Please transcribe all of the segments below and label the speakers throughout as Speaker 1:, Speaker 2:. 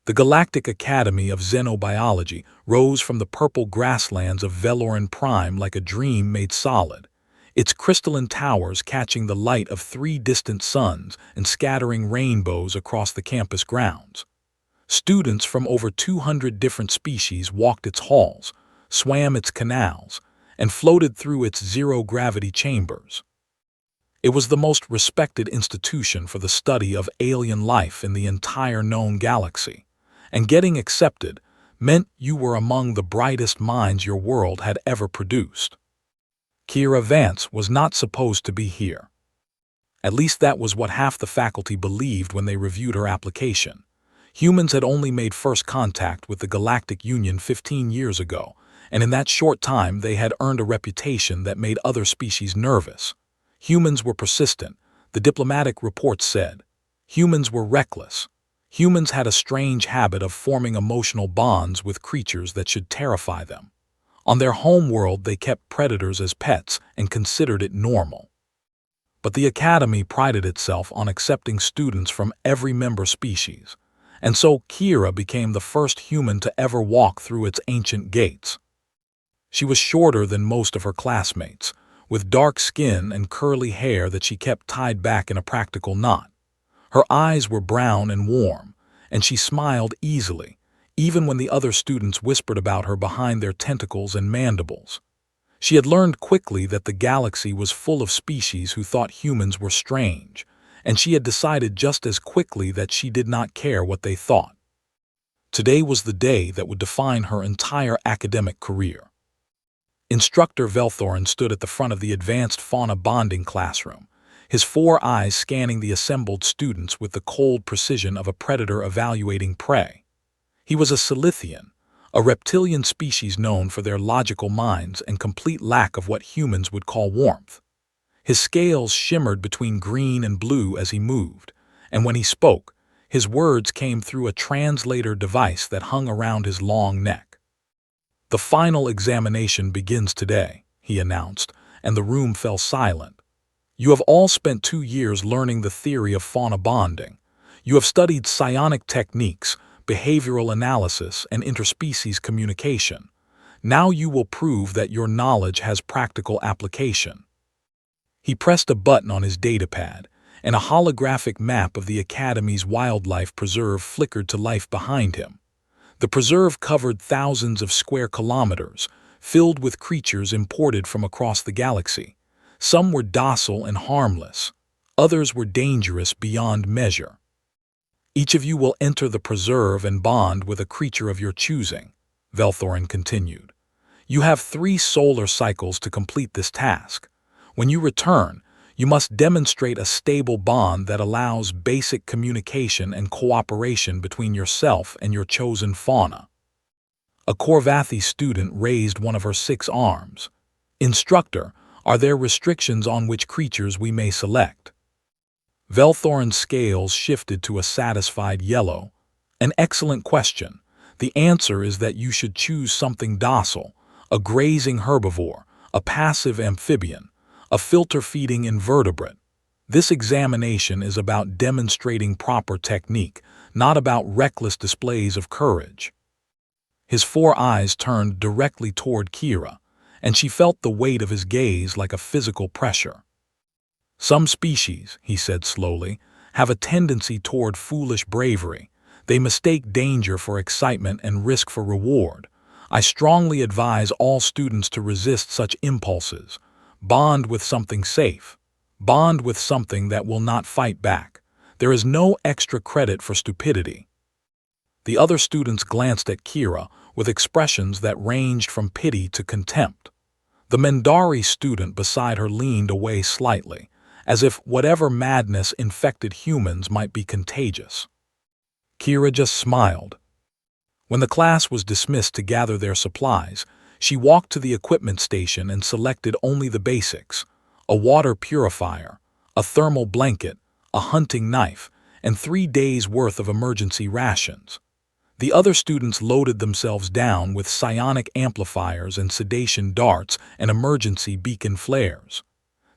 Speaker 1: The Galactic Academy of Xenobiology rose from the purple grasslands of Veloran Prime like a dream made solid, its crystalline towers catching the light of 3 distant suns and scattering rainbows across the campus grounds. Students from over 200 different species walked its halls, swam its canals, and floated through its zero-gravity chambers. It was the most respected institution for the study of alien life in the entire known galaxy, and getting accepted meant you were among the brightest minds your world had ever produced. Kira Vance was not supposed to be here. At least that was what half the faculty believed when they reviewed her application. Humans had only made first contact with the Galactic Union 15 years ago, and in that short time they had earned a reputation that made other species nervous. Humans were persistent, the diplomatic reports said. Humans were reckless. Humans had a strange habit of forming emotional bonds with creatures that should terrify them. On their home world they kept predators as pets and considered it normal. But the Academy prided itself on accepting students from every member species, and so Kira became the first human to ever walk through its ancient gates. She was shorter than most of her classmates, with dark skin and curly hair that she kept tied back in a practical knot. Her eyes were brown and warm, and she smiled easily, even when the other students whispered about her behind their tentacles and mandibles. She had learned quickly that the galaxy was full of species who thought humans were strange, and she had decided just as quickly that she did not care what they thought. Today was the day that would define her entire academic career. Instructor Velthorin stood at the front of the advanced fauna bonding classroom, his 4 eyes scanning the assembled students with the cold precision of a predator evaluating prey. He was a Silithian, a reptilian species known for their logical minds and complete lack of what humans would call warmth. His scales shimmered between green and blue as he moved, and when he spoke, his words came through a translator device that hung around his long neck. "The final examination begins today," he announced, and the room fell silent. "You have all spent 2 years learning the theory of fauna bonding. You have studied psionic techniques, behavioral analysis, and interspecies communication. Now you will prove that your knowledge has practical application." He pressed a button on his datapad, and a holographic map of the Academy's wildlife preserve flickered to life behind him. The preserve covered thousands of square kilometers, filled with creatures imported from across the galaxy. Some were docile and harmless. Others were dangerous beyond measure. "Each of you will enter the preserve and bond with a creature of your choosing," Velthorin continued. "You have 3 solar cycles to complete this task. When you return, you must demonstrate a stable bond that allows basic communication and cooperation between yourself and your chosen fauna." A Korvathi student raised one of her 6 arms. "Instructor, are there restrictions on which creatures we may select?" Velthorin's scales shifted to a satisfied yellow. "An excellent question. The answer is that you should choose something docile, a grazing herbivore, a passive amphibian, a filter-feeding invertebrate. This examination is about demonstrating proper technique, not about reckless displays of courage." His 4 eyes turned directly toward Kira, and she felt the weight of his gaze like a physical pressure. "Some species," he said slowly, "have a tendency toward foolish bravery. They mistake danger for excitement and risk for reward. I strongly advise all students to resist such impulses. Bond with something safe. Bond with something that will not fight back. There is no extra credit for stupidity." The other students glanced at Kira with expressions that ranged from pity to contempt. The Mendari student beside her leaned away slightly, as if whatever madness infected humans might be contagious. Kira just smiled. When the class was dismissed to gather their supplies, she walked to the equipment station and selected only the basics: a water purifier, a thermal blanket, a hunting knife, and 3 days' worth of emergency rations. The other students loaded themselves down with psionic amplifiers and sedation darts and emergency beacon flares.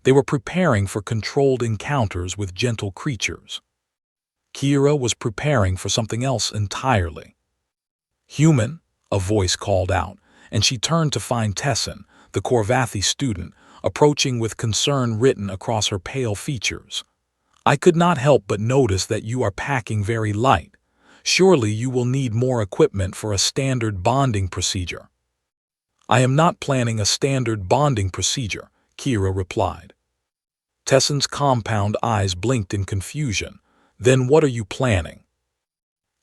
Speaker 1: They were preparing for controlled encounters with gentle creatures. Kira was preparing for something else entirely. "Human," a voice called out, and she turned to find Tessin, the Korvathi student, approaching with concern written across her pale features. "I could not help but notice that you are packing very light. Surely you will need more equipment for a standard bonding procedure." "I am not planning a standard bonding procedure," Kira replied. Tessin's compound eyes blinked in confusion. "Then what are you planning?"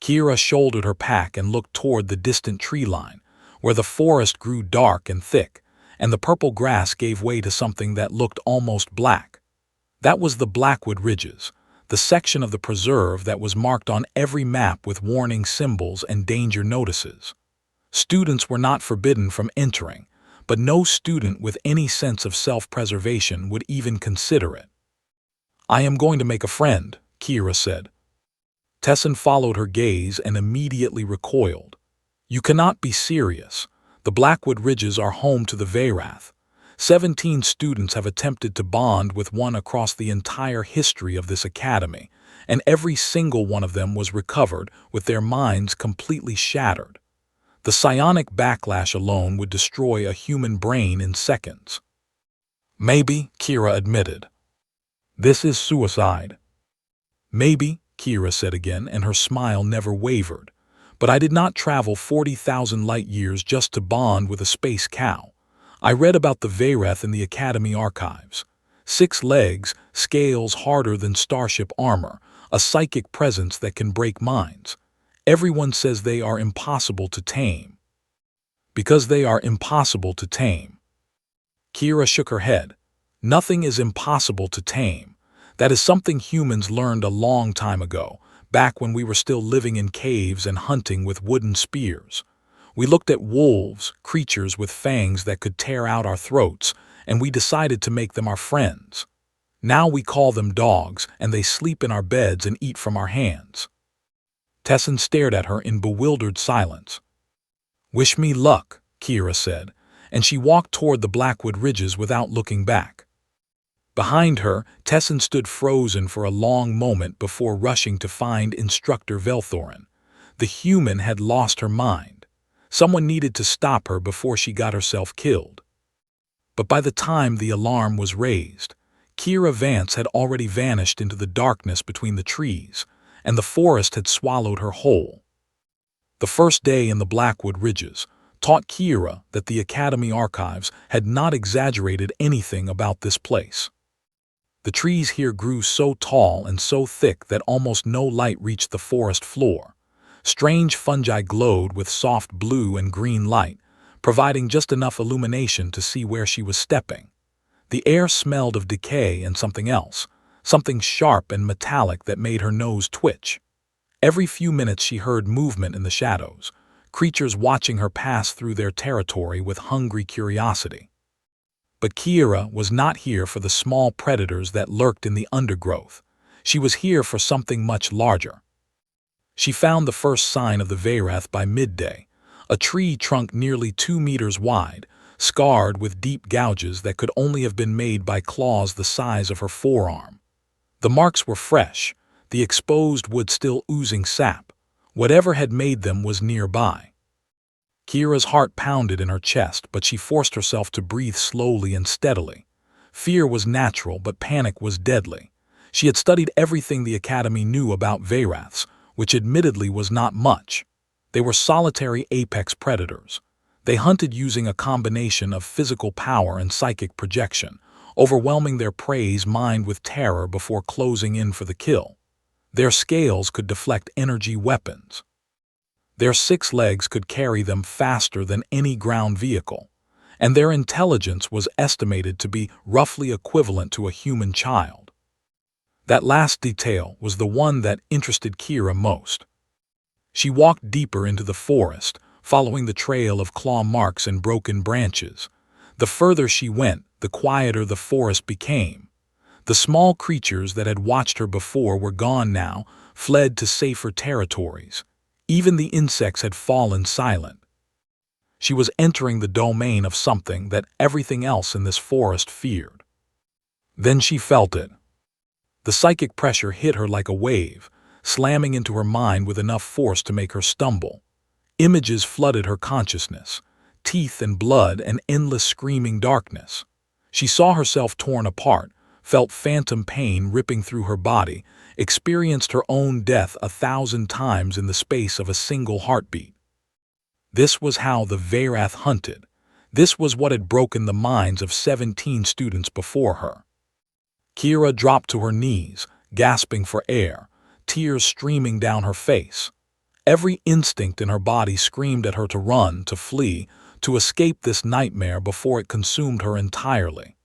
Speaker 1: Kira shouldered her pack and looked toward the distant tree line, where the forest grew dark and thick, and the purple grass gave way to something that looked almost black. That was the Blackwood Ridges, the section of the preserve that was marked on every map with warning symbols and danger notices. Students were not forbidden from entering, but no student with any sense of self-preservation would even consider it. "I am going to make a friend," Kira said. Tessin followed her gaze and immediately recoiled. "You cannot be serious. The Blackwood Ridges are home to the Veyrath. 17 students have attempted to bond with one across the entire history of this academy, and every single one of them was recovered with their minds completely shattered. The psionic backlash alone would destroy a human brain in seconds." "Maybe," Kira admitted. "This is suicide." "Maybe," Kira said again, and her smile never wavered. "But I did not travel 40,000 light years just to bond with a space cow. I read about the Veyrath in the Academy archives. 6 legs, scales harder than starship armor, a psychic presence that can break minds. Everyone says they are impossible to tame." "Because they are impossible to tame." Kira shook her head. "Nothing is impossible to tame. That is something humans learned a long time ago, back when we were still living in caves and hunting with wooden spears. We looked at wolves, creatures with fangs that could tear out our throats, and we decided to make them our friends. Now we call them dogs, and they sleep in our beds and eat from our hands." Tessin stared at her in bewildered silence. "Wish me luck," Kira said, and she walked toward the Blackwood Ridges without looking back. Behind her, Tessin stood frozen for a long moment before rushing to find Instructor Velthorin. The human had lost her mind. Someone needed to stop her before she got herself killed. But by the time the alarm was raised, Kira Vance had already vanished into the darkness between the trees, and the forest had swallowed her whole. The first day in the Blackwood Ridges taught Kira that the Academy archives had not exaggerated anything about this place. The trees here grew so tall and so thick that almost no light reached the forest floor. Strange fungi glowed with soft blue and green light, providing just enough illumination to see where she was stepping. The air smelled of decay and something else, something sharp and metallic that made her nose twitch. Every few minutes she heard movement in the shadows, creatures watching her pass through their territory with hungry curiosity. But Kira was not here for the small predators that lurked in the undergrowth. She was here for something much larger. She found the first sign of the Veyrath by midday, a tree trunk nearly 2 meters wide, scarred with deep gouges that could only have been made by claws the size of her forearm. The marks were fresh, the exposed wood still oozing sap. Whatever had made them was nearby. Kira's heart pounded in her chest, but she forced herself to breathe slowly and steadily. Fear was natural, but panic was deadly. She had studied everything the Academy knew about Veyraths, which admittedly was not much. They were solitary apex predators. They hunted using a combination of physical power and psychic projection, overwhelming their prey's mind with terror before closing in for the kill. Their scales could deflect energy weapons. Their 6 legs could carry them faster than any ground vehicle, and their intelligence was estimated to be roughly equivalent to a human child. That last detail was the one that interested Kira most. She walked deeper into the forest, following the trail of claw marks and broken branches. The further she went, the quieter the forest became. The small creatures that had watched her before were gone now, fled to safer territories. Even the insects had fallen silent. She was entering the domain of something that everything else in this forest feared. Then she felt it. The psychic pressure hit her like a wave. slamming into her mind with enough force to make her stumble. Images flooded her consciousness, teeth and blood and endless screaming darkness. She saw herself torn apart, felt phantom pain ripping through her body, experienced her own death 1,000 times in the space of a single heartbeat. This was how the Veyrath hunted. This was what had broken the minds of 17 students before her. Kira dropped to her knees, gasping for air, tears streaming down her face. Every instinct in her body screamed at her to run, to flee, to escape this nightmare before it consumed her entirely.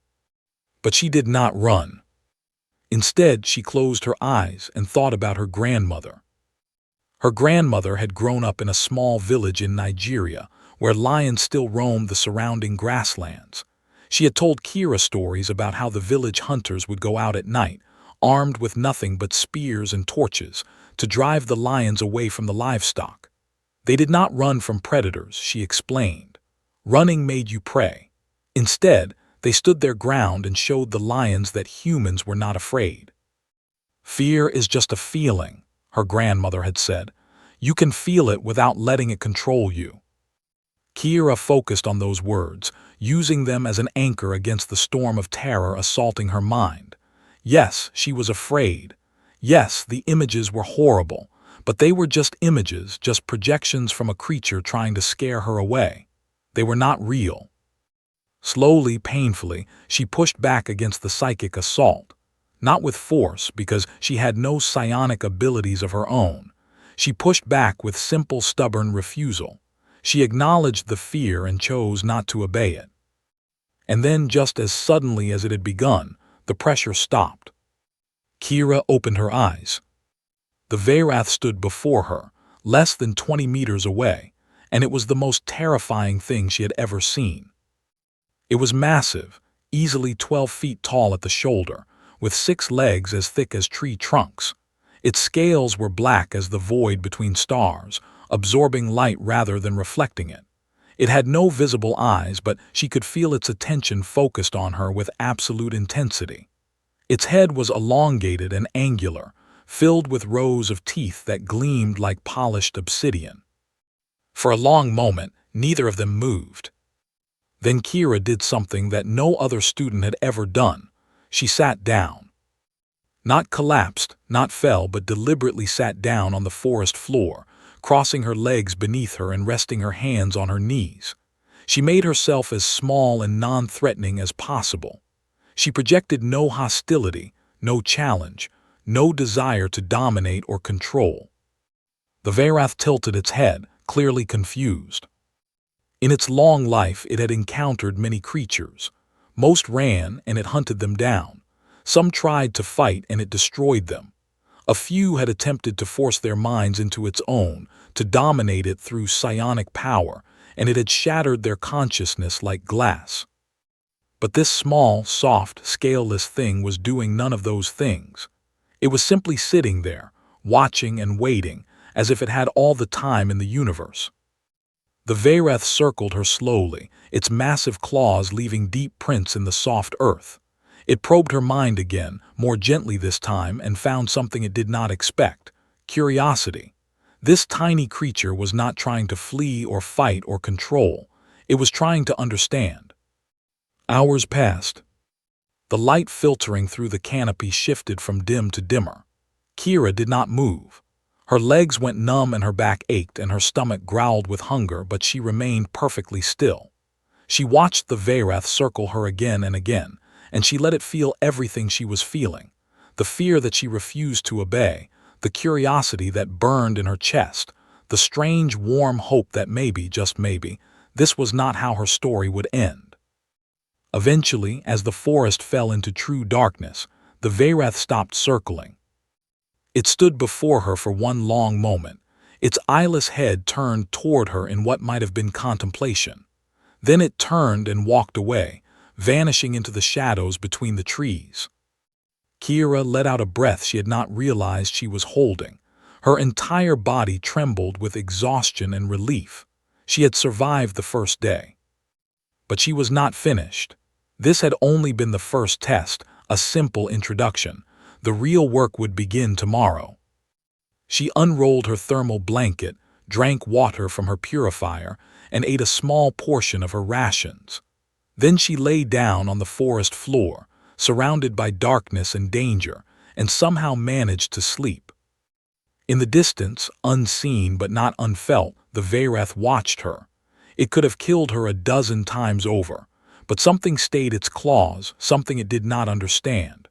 Speaker 1: But she did not run. Instead, she closed her eyes and thought about her grandmother. Her grandmother had grown up in a small village in Nigeria, where lions still roamed the surrounding grasslands. She had told Kira stories about how the village hunters would go out at night, armed with nothing but spears and torches, to drive the lions away from the livestock. They did not run from predators, she explained. Running made you prey. Instead, they stood their ground and showed the lions that humans were not afraid. Fear is just a feeling, her grandmother had said. You can feel it without letting it control you. Kira focused on those words, using them as an anchor against the storm of terror assaulting her mind. Yes, she was afraid. Yes, the images were horrible, but they were just images, just projections from a creature trying to scare her away. They were not real. Slowly, painfully, she pushed back against the psychic assault. Not with force, because she had no psionic abilities of her own. She pushed back with simple, stubborn refusal. She acknowledged the fear and chose not to obey it. And then, just as suddenly as it had begun, the pressure stopped. Kira opened her eyes. The Veyrath stood before her, less than 20 meters away, and it was the most terrifying thing she had ever seen. It was massive, easily 12 feet tall at the shoulder, with 6 legs as thick as tree trunks. Its scales were black as the void between stars, absorbing light rather than reflecting it. It had no visible eyes, but she could feel its attention focused on her with absolute intensity. Its head was elongated and angular, filled with rows of teeth that gleamed like polished obsidian. For a long moment, neither of them moved. Then Kira did something that no other student had ever done. She sat down. Not collapsed, not fell, but deliberately sat down on the forest floor, crossing her legs beneath her and resting her hands on her knees. She made herself as small and non-threatening as possible. She projected no hostility, no challenge, no desire to dominate or control. The Veyrath tilted its head, clearly confused. In its long life, it had encountered many creatures. Most ran, and it hunted them down. Some tried to fight, and it destroyed them. A few had attempted to force their minds into its own, to dominate it through psionic power, and it had shattered their consciousness like glass. But this small, soft, scaleless thing was doing none of those things. It was simply sitting there, watching and waiting, as if it had all the time in the universe. The Veyrath circled her slowly, its massive claws leaving deep prints in the soft earth. It probed her mind again, more gently this time, and found something it did not expect: curiosity. This tiny creature was not trying to flee or fight or control. It was trying to understand. Hours passed. The light filtering through the canopy shifted from dim to dimmer. Kira did not move. Her legs went numb and her back ached and her stomach growled with hunger, but she remained perfectly still. She watched the Veyrath circle her again and again, and she let it feel everything she was feeling: the fear that she refused to obey, the curiosity that burned in her chest, the strange, warm hope that maybe, just maybe, this was not how her story would end. Eventually, as the forest fell into true darkness, the Veyrath stopped circling. It stood before her for one long moment, its eyeless head turned toward her in what might have been contemplation. Then it turned and walked away, vanishing into the shadows between the trees. Kira let out a breath she had not realized she was holding. Her entire body trembled with exhaustion and relief. She had survived the first day. But she was not finished. This had only been the first test, a simple introduction. The real work would begin tomorrow. She unrolled her thermal blanket, drank water from her purifier, and ate a small portion of her rations. Then she lay down on the forest floor, surrounded by darkness and danger, and somehow managed to sleep. In the distance, unseen but not unfelt, the Vareth watched her. It could have killed her a dozen times over, but something stayed its claws, something it did not understand.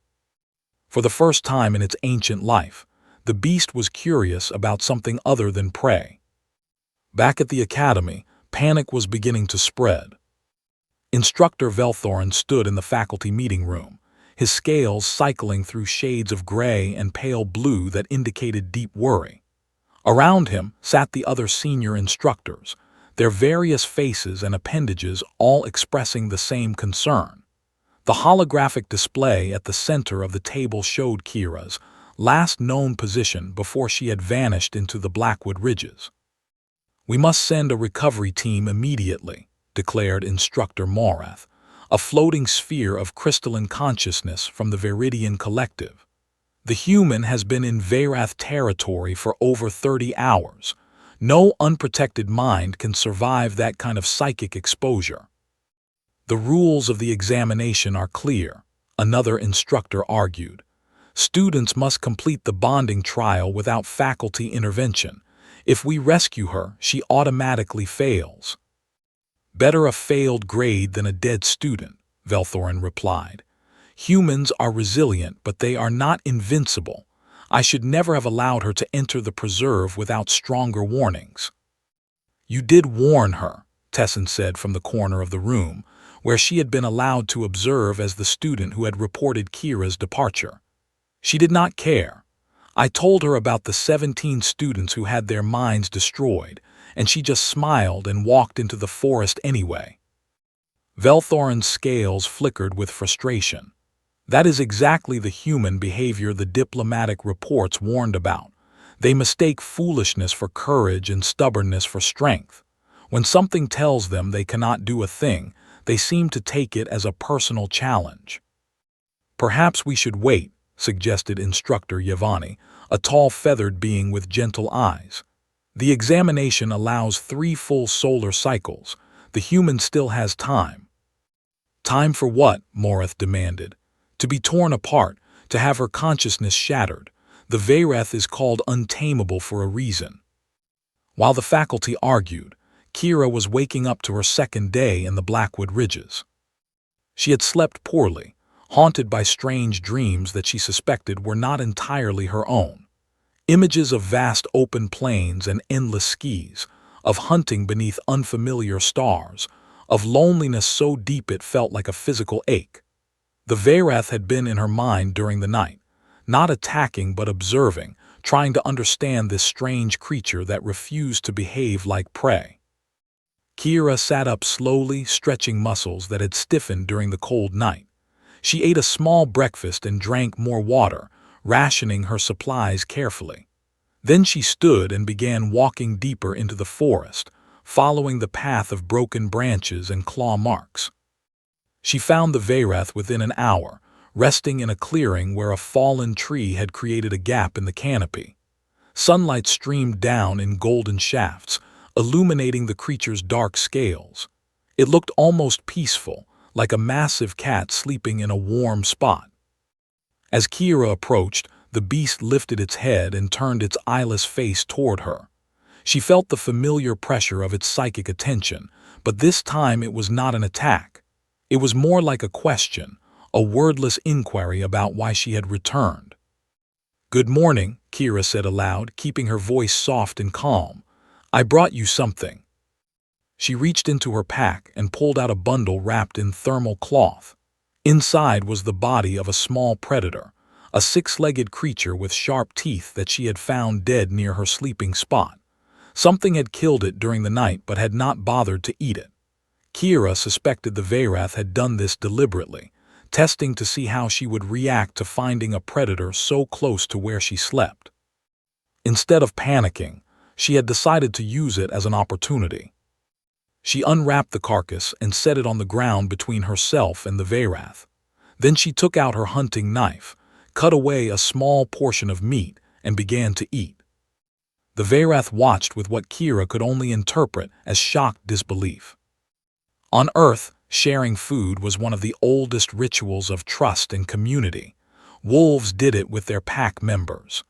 Speaker 1: For the first time in its ancient life, the beast was curious about something other than prey. Back at the academy, panic was beginning to spread. Instructor Velthorin stood in the faculty meeting room, his scales cycling through shades of gray and pale blue that indicated deep worry. Around him sat the other senior instructors, their various faces and appendages all expressing the same concern. The holographic display at the center of the table showed Kira's last known position before she had vanished into the Blackwood ridges. "We must send a recovery team immediately," declared Instructor Morath, a floating sphere of crystalline consciousness from the Viridian Collective. "The human has been in Varath territory for over 30 hours. No unprotected mind can survive that kind of psychic exposure." "The rules of the examination are clear," another instructor argued. "Students must complete the bonding trial without faculty intervention. If we rescue her, she automatically fails." "Better a failed grade than a dead student," Velthorin replied. "Humans are resilient, but they are not invincible. I should never have allowed her to enter the preserve without stronger warnings." "You did warn her," Tessin said from the corner of the room, where she had been allowed to observe as the student who had reported Kira's departure. "She did not care. I told her about the 17 students who had their minds destroyed, and she just smiled and walked into the forest anyway." Velthorin's scales flickered with frustration. That is exactly the human behavior the diplomatic reports warned about. They mistake foolishness for courage and stubbornness for strength. When something tells them they cannot do a thing, they seem to take it as a personal challenge. "Perhaps we should wait," suggested Instructor Yevani, a tall feathered being with gentle eyes. "The examination allows 3 full solar cycles. The human still has time." "Time for what?" Morath demanded. "To be torn apart, to have her consciousness shattered. The Vareth is called untamable for a reason." While the faculty argued, Kira was waking up to her second day in the Blackwood ridges. She had slept poorly, haunted by strange dreams that she suspected were not entirely her own. Images of vast open plains and endless skis, of hunting beneath unfamiliar stars, of loneliness so deep it felt like a physical ache. The Vareth had been in her mind during the night, not attacking but observing, trying to understand this strange creature that refused to behave like prey. Kira sat up slowly, stretching muscles that had stiffened during the cold night. She ate a small breakfast and drank more water, rationing her supplies carefully. Then she stood and began walking deeper into the forest, following the path of broken branches and claw marks. She found the Vareth within an hour, resting in a clearing where a fallen tree had created a gap in the canopy. Sunlight streamed down in golden shafts, illuminating the creature's dark scales. It looked almost peaceful, like a massive cat sleeping in a warm spot. As Kira approached, the beast lifted its head and turned its eyeless face toward her. She felt the familiar pressure of its psychic attention, but this time it was not an attack. It was more like a question, a wordless inquiry about why she had returned. "Good morning," Kira said aloud, keeping her voice soft and calm. "I brought you something." She reached into her pack and pulled out a bundle wrapped in thermal cloth. Inside was the body of a small predator, a 6-legged creature with sharp teeth that she had found dead near her sleeping spot. Something had killed it during the night but had not bothered to eat it. Kira suspected the Vareth had done this deliberately, testing to see how she would react to finding a predator so close to where she slept. Instead of panicking, she had decided to use it as an opportunity. She unwrapped the carcass and set it on the ground between herself and the Vareth. Then she took out her hunting knife, cut away a small portion of meat, and began to eat. The Veyrath watched with what Kira could only interpret as shocked disbelief. On Earth, sharing food was one of the oldest rituals of trust and community. Wolves did it with their pack members.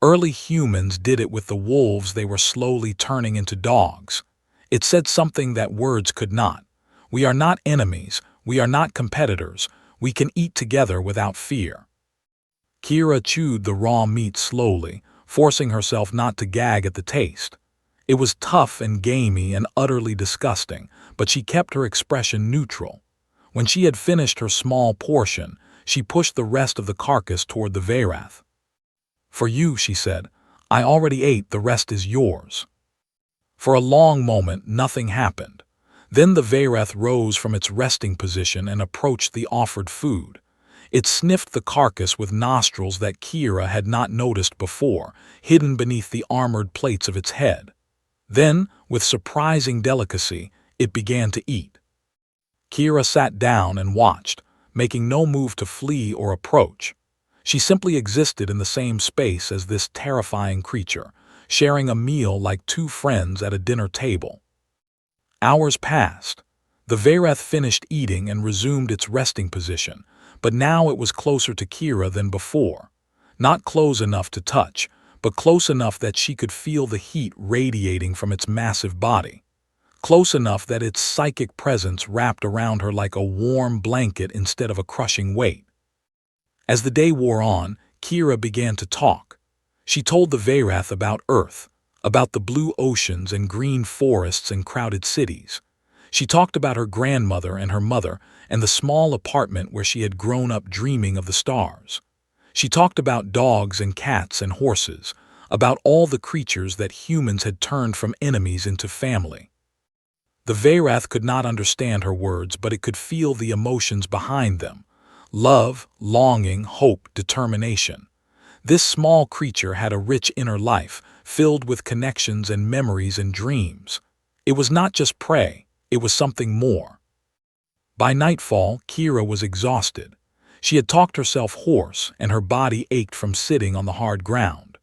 Speaker 1: Early humans did it with the wolves they were slowly turning into dogs. It said something that words could not. We are not enemies, we are not competitors, we can eat together without fear. Kira chewed the raw meat slowly, forcing herself not to gag at the taste. It was tough and gamey and utterly disgusting, but she kept her expression neutral. When she had finished her small portion, she pushed the rest of the carcass toward the Veyrath. "For you," she said, "I already ate, the rest is yours." For a long moment, nothing happened. Then the Veyrath rose from its resting position and approached the offered food. It sniffed the carcass with nostrils that Kira had not noticed before, hidden beneath the armored plates of its head. Then, with surprising delicacy, it began to eat. Kira sat down and watched, making no move to flee or approach. She simply existed in the same space as this terrifying creature, sharing a meal like two friends at a dinner table. Hours passed. The Veyrath finished eating and resumed its resting position, but now it was closer to Kira than before. Not close enough to touch, but close enough that she could feel the heat radiating from its massive body. Close enough that its psychic presence wrapped around her like a warm blanket instead of a crushing weight. As the day wore on, Kira began to talk. She told the Veyrath about Earth, about the blue oceans and green forests and crowded cities. She talked about her grandmother and her mother and the small apartment where she had grown up dreaming of the stars. She talked about dogs and cats and horses, about all the creatures that humans had turned from enemies into family. The Veyrath could not understand her words, but it could feel the emotions behind them: love, longing, hope, determination. This small creature had a rich inner life, filled with connections and memories and dreams. It was not just prey, it was something more. By nightfall, Kira was exhausted. She had talked herself hoarse, and her body ached from sitting on the hard ground.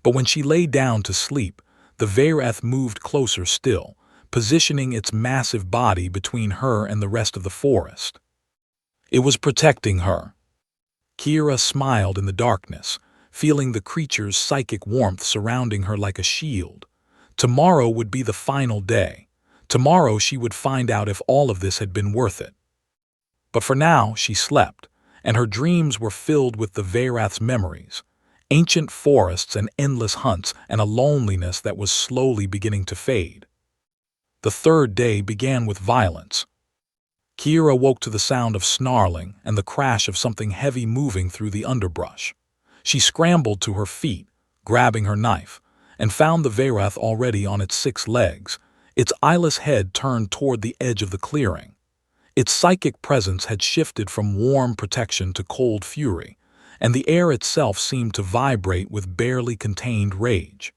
Speaker 1: But when she lay down to sleep, the Veyrath moved closer still, positioning its massive body between her and the rest of the forest. It was protecting her. Kira smiled in the darkness, feeling the creature's psychic warmth surrounding her like a shield. Tomorrow would be the final day. Tomorrow she would find out if all of this had been worth it. But for now, she slept, and her dreams were filled with the Veyrath's memories, ancient forests and endless hunts and a loneliness that was slowly beginning to fade. The third day began with violence. Kira woke to the sound of snarling and the crash of something heavy moving through the underbrush. She scrambled to her feet, grabbing her knife, and found the Veyrath already on its 6 legs, its eyeless head turned toward the edge of the clearing. Its psychic presence had shifted from warm protection to cold fury, and the air itself seemed to vibrate with barely contained rage.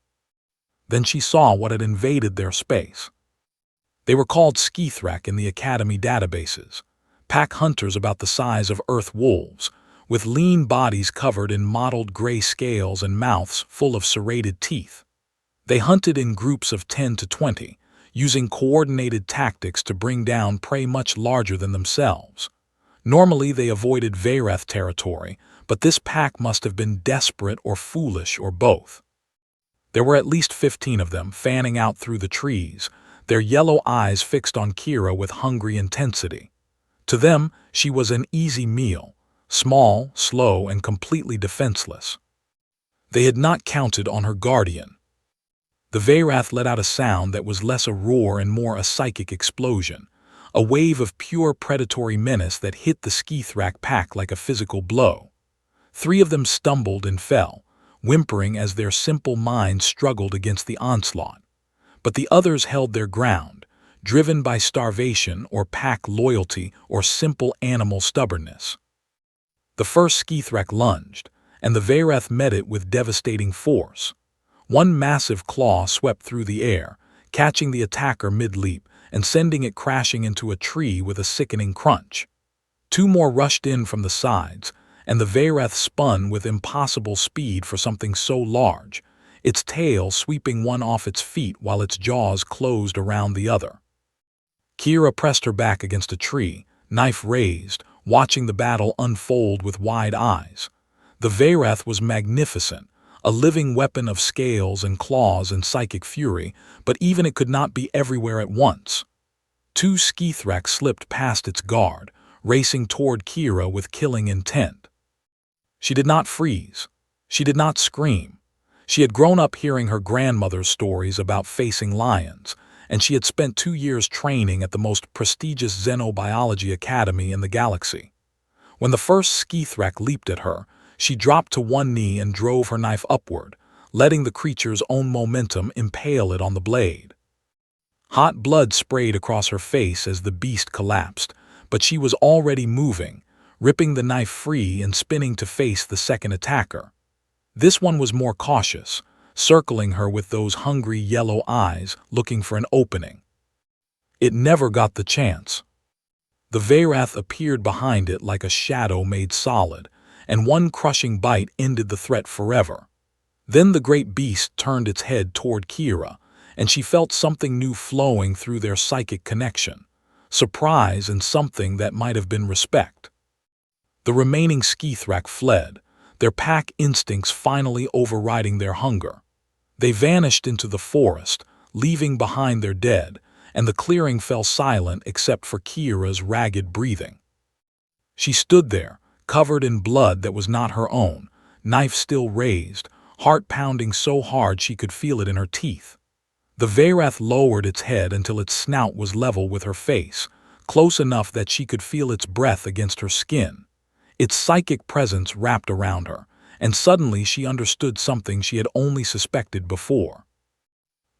Speaker 1: Then she saw what had invaded their space. They were called Skithrak in the Academy databases, pack hunters about the size of earth wolves, with lean bodies covered in mottled gray scales and mouths full of serrated teeth. They hunted in groups of 10 to 20, using coordinated tactics to bring down prey much larger than themselves. Normally they avoided Veyrath territory, but this pack must have been desperate or foolish or both. There were at least 15 of them fanning out through the trees, their yellow eyes fixed on Kira with hungry intensity. To them, she was an easy meal, small, slow, and completely defenseless. They had not counted on her guardian. The Veyrath let out a sound that was less a roar and more a psychic explosion, a wave of pure predatory menace that hit the Skithrak pack like a physical blow. 3 of them stumbled and fell, whimpering as their simple minds struggled against the onslaught. But the others held their ground, driven by starvation or pack loyalty or simple animal stubbornness. The first Skithrak lunged, and the Veyrath met it with devastating force. One massive claw swept through the air, catching the attacker mid-leap and sending it crashing into a tree with a sickening crunch. 2 more rushed in from the sides, and the Veyrath spun with impossible speed for something so large. its tail sweeping one off its feet while its jaws closed around the other. Kira pressed her back against a tree, knife raised, watching the battle unfold with wide eyes. The Veyrath was magnificent, a living weapon of scales and claws and psychic fury, but even it could not be everywhere at once. Two Skithrak slipped past its guard, racing toward Kira with killing intent. She did not freeze. She did not scream. She had grown up hearing her grandmother's stories about facing lions, and she had spent 2 years training at the most prestigious xenobiology academy in the galaxy. When the first Skithrak leaped at her, she dropped to one knee and drove her knife upward, letting the creature's own momentum impale it on the blade. Hot blood sprayed across her face as the beast collapsed, but she was already moving, ripping the knife free and spinning to face the second attacker. This one was more cautious, circling her with those hungry yellow eyes looking for an opening. It never got the chance. The Veyrath appeared behind it like a shadow made solid, and one crushing bite ended the threat forever. Then the great beast turned its head toward Kira, and she felt something new flowing through their psychic connection, surprise and something that might have been respect. The remaining Skithrak fled, their pack instincts finally overriding their hunger. They vanished into the forest, leaving behind their dead, and the clearing fell silent except for Kira's ragged breathing. She stood there, covered in blood that was not her own, knife still raised, heart pounding so hard she could feel it in her teeth. The Veyrath lowered its head until its snout was level with her face, close enough that she could feel its breath against her skin. Its psychic presence wrapped around her, and suddenly she understood something she had only suspected before.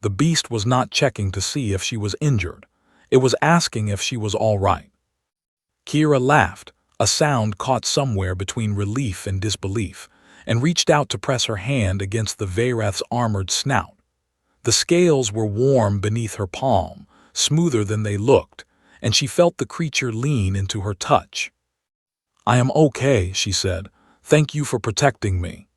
Speaker 1: The beast was not checking to see if she was injured. It was asking if she was all right. Kira laughed, a sound caught somewhere between relief and disbelief, and reached out to press her hand against the Veyrath's armored snout. The scales were warm beneath her palm, smoother than they looked, and she felt the creature lean into her touch. "I am okay," she said. "Thank you for protecting me."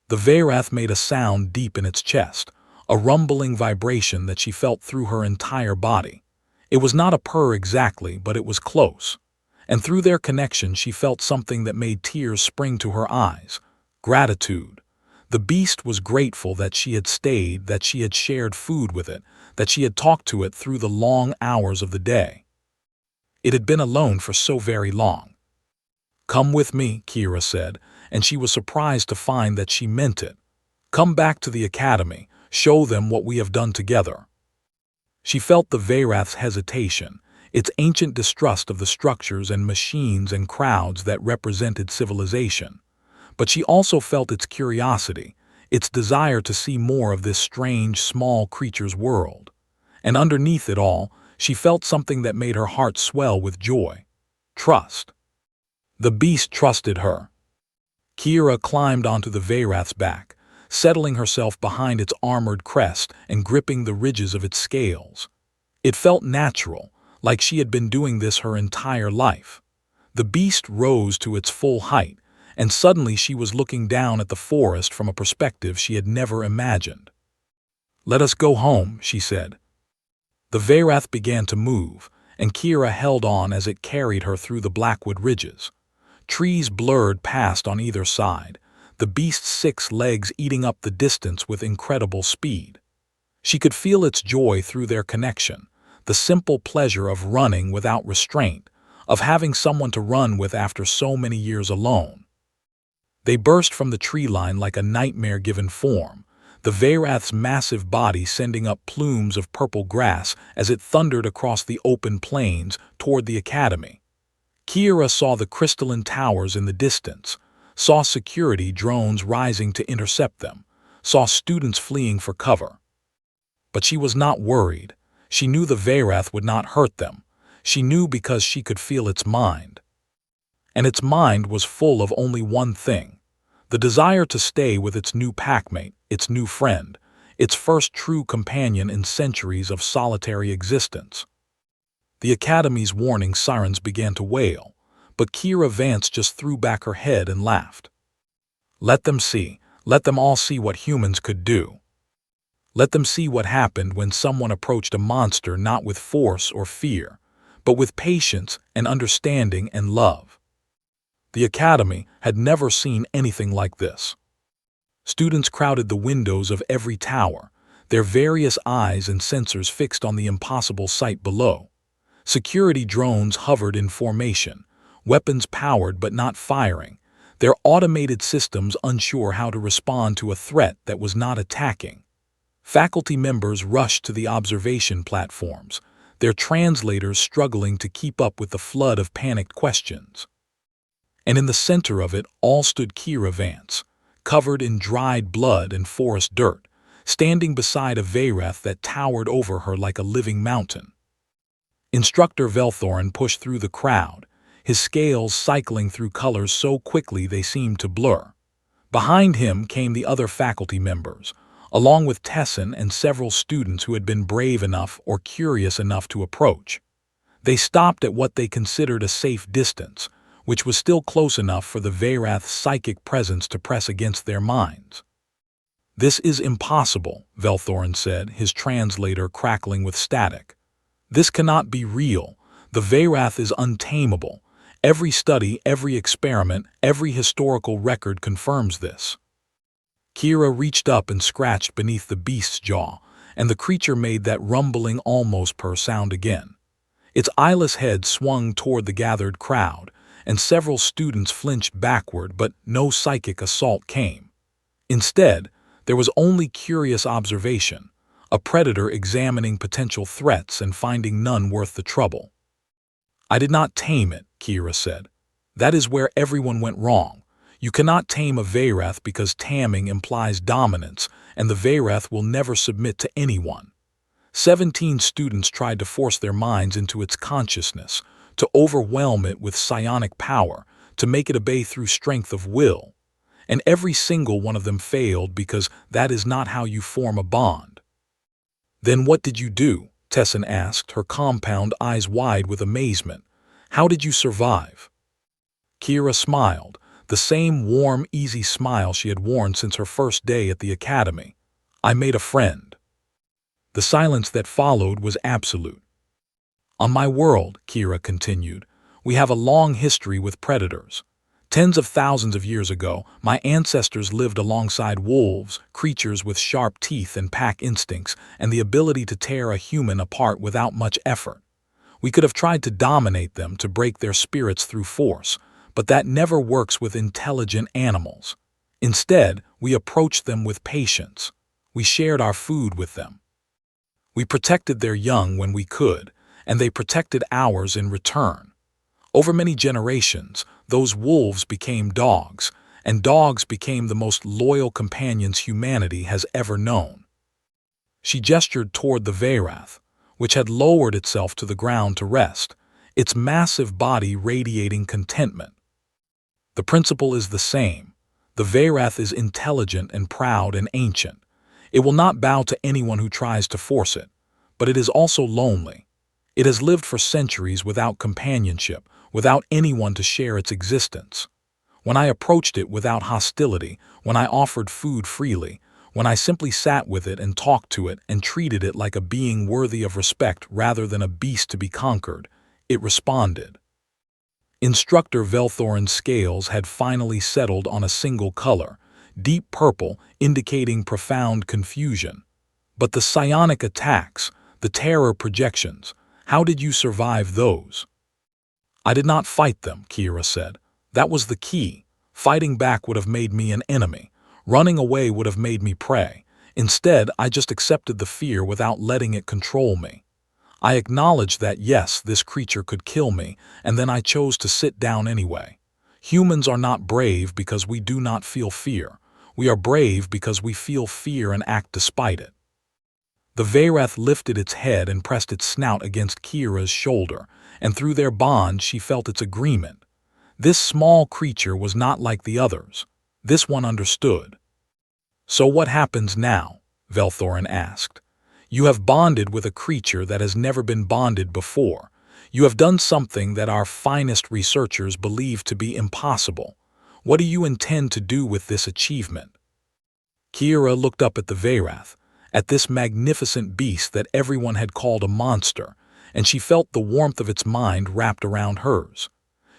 Speaker 1: The Veyrath made a sound deep in its chest, a rumbling vibration that she felt through her entire body. It was not a purr exactly, but it was close. And through their connection she felt something that made tears spring to her eyes. Gratitude. The beast was grateful that she had stayed, that she had shared food with it, that she had talked to it through the long hours of the day. It had been alone for so very long. "Come with me," Kira said, and she was surprised to find that she meant it. "Come back to the academy, show them what we have done together." She felt the Veyrath's hesitation, its ancient distrust of the structures and machines and crowds that represented civilization. But she also felt its curiosity, its desire to see more of this strange, small creature's world. And underneath it all, she felt something that made her heart swell with joy. Trust. The beast trusted her. Kira climbed onto the Veyrath's back, settling herself behind its armored crest and gripping the ridges of its scales. It felt natural, like she had been doing this her entire life. The beast rose to its full height, and suddenly she was looking down at the forest from a perspective she had never imagined. "Let us go home," she said. The Veyrath began to move, and Kira held on as it carried her through the Blackwood ridges. Trees blurred past on either side, the beast's 6 legs eating up the distance with incredible speed. She could feel its joy through their connection, the simple pleasure of running without restraint, of having someone to run with after so many years alone. They burst from the tree line like a nightmare-given form, the Veyrath's massive body sending up plumes of purple grass as it thundered across the open plains toward the academy. Kira saw the crystalline towers in the distance, saw security drones rising to intercept them, saw students fleeing for cover. But she was not worried. She knew the Veyrath would not hurt them. She knew because she could feel its mind. And its mind was full of only one thing: the desire to stay with its new packmate, its new friend, its first true companion in centuries of solitary existence. The Academy's warning sirens began to wail, but Kira Vance just threw back her head and laughed. "Let them see. Let them all see what humans could do. Let them see what happened when someone approached a monster not with force or fear, but with patience and understanding and love. The Academy had never seen anything like this. Students crowded the windows of every tower, their various eyes and sensors fixed on the impossible sight below. Security drones hovered in formation, weapons powered but not firing, their automated systems unsure how to respond to a threat that was not attacking. Faculty members rushed to the observation platforms, their translators struggling to keep up with the flood of panicked questions. And in the center of it all stood Kira Vance, covered in dried blood and forest dirt, standing beside a Veyrath that towered over her like a living mountain. Instructor Velthorin pushed through the crowd, his scales cycling through colors so quickly they seemed to blur. Behind him came the other faculty members, along with Tessin and several students who had been brave enough or curious enough to approach. They stopped at what they considered a safe distance, which was still close enough for the Veyrath's psychic presence to press against their minds. "This is impossible," Velthorin said, his translator crackling with static. "This cannot be real. The Veyrath is untamable. Every study, every experiment, every historical record confirms this." Kira reached up and scratched beneath the beast's jaw, and the creature made that rumbling almost purr sound again. Its eyeless head swung toward the gathered crowd, and several students flinched backward, but no psychic assault came. Instead, there was only curious observation, a predator examining potential threats and finding none worth the trouble. "I did not tame it," Kira said. "That is where everyone went wrong. You cannot tame a Veyrath because taming implies dominance, and the Veyrath will never submit to anyone. 17 students tried to force their minds into its consciousness, to overwhelm it with psionic power, to make it obey through strength of will. And every single one of them failed because that is not how you form a bond." "Then what did you do?" Tessin asked, her compound eyes wide with amazement. "How did you survive?" Kira smiled, the same warm, easy smile she had worn since her first day at the Academy. "I made a friend." The silence that followed was absolute. "On my world," Kira continued, "we have a long history with predators. Tens of thousands of years ago, my ancestors lived alongside wolves, creatures with sharp teeth and pack instincts, and the ability to tear a human apart without much effort. We could have tried to dominate them, to break their spirits through force, but that never works with intelligent animals. Instead, we approached them with patience. We shared our food with them. We protected their young when we could, and they protected ours in return. Over many generations, those wolves became dogs, and dogs became the most loyal companions humanity has ever known." She gestured toward the Veyrath, which had lowered itself to the ground to rest, its massive body radiating contentment. "The principle is the same. The Veyrath is intelligent and proud and ancient. It will not bow to anyone who tries to force it, but it is also lonely. It has lived for centuries without companionship, without anyone to share its existence. When I approached it without hostility, when I offered food freely, when I simply sat with it and talked to it and treated it like a being worthy of respect rather than a beast to be conquered, it responded." Instructor Velthorin's scales had finally settled on a single color, deep purple, indicating profound confusion. "But the psionic attacks, the terror projections, how did you survive those?" "I did not fight them," Kira said. "That was the key. Fighting back would have made me an enemy. Running away would have made me prey. Instead, I just accepted the fear without letting it control me. I acknowledged that yes, this creature could kill me, and then I chose to sit down anyway. Humans are not brave because we do not feel fear. We are brave because we feel fear and act despite it." The Veyrath lifted its head and pressed its snout against Kira's shoulder, and through their bond she felt its agreement. This small creature was not like the others. This one understood. "So what happens now?" Velthorin asked. "You have bonded with a creature that has never been bonded before. You have done something that our finest researchers believe to be impossible. What do you intend to do with this achievement?" Kira looked up at the Veyrath, at this magnificent beast that everyone had called a monster, and she felt the warmth of its mind wrapped around hers.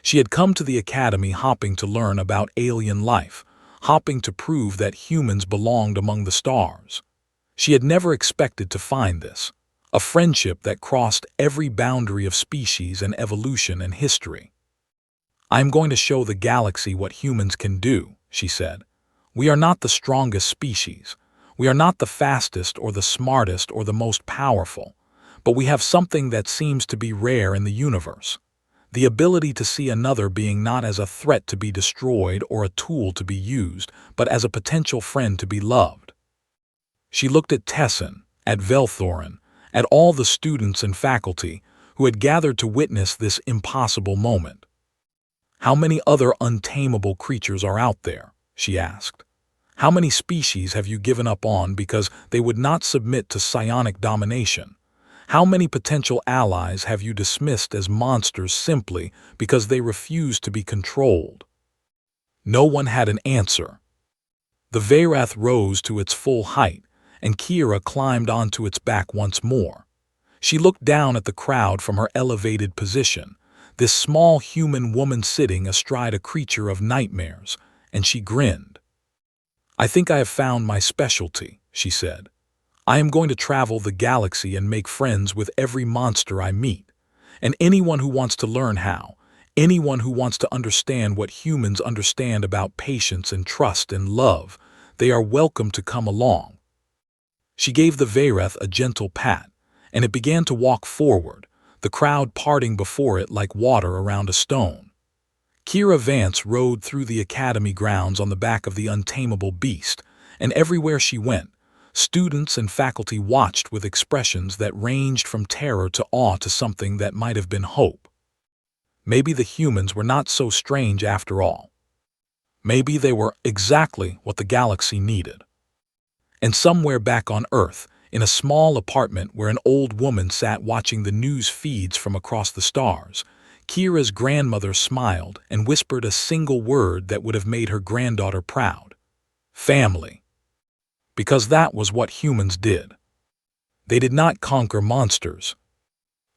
Speaker 1: She had come to the academy hopping to learn about alien life, hopping to prove that humans belonged among the stars. She had never expected to find this, a friendship that crossed every boundary of species and evolution and history. "I am going to show the galaxy what humans can do," she said. "We are not the strongest species. We are not the fastest or the smartest or the most powerful, but we have something that seems to be rare in the universe. The ability to see another being not as a threat to be destroyed or a tool to be used, but as a potential friend to be loved." She looked at Tessin, at Velthorin, at all the students and faculty who had gathered to witness this impossible moment. "How many other untamable creatures are out there?" she asked. "How many species have you given up on because they would not submit to psionic domination? How many potential allies have you dismissed as monsters simply because they refuse to be controlled?" No one had an answer. The Veyrath rose to its full height, and Kira climbed onto its back once more. She looked down at the crowd from her elevated position, this small human woman sitting astride a creature of nightmares, and she grinned. "I think I have found my specialty," she said. "I am going to travel the galaxy and make friends with every monster I meet. And anyone who wants to learn how, anyone who wants to understand what humans understand about patience and trust and love, they are welcome to come along." She gave the Veyrath a gentle pat, and it began to walk forward, the crowd parting before it like water around a stone. Kira Vance rode through the academy grounds on the back of the untamable beast, and everywhere she went, students and faculty watched with expressions that ranged from terror to awe to something that might have been hope. Maybe the humans were not so strange after all. Maybe they were exactly what the galaxy needed. And somewhere back on Earth, in a small apartment where an old woman sat watching the news feeds from across the stars, Kira's grandmother smiled and whispered a single word that would have made her granddaughter proud: family. Because that was what humans did. They did not conquer monsters.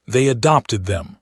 Speaker 1: They adopted them.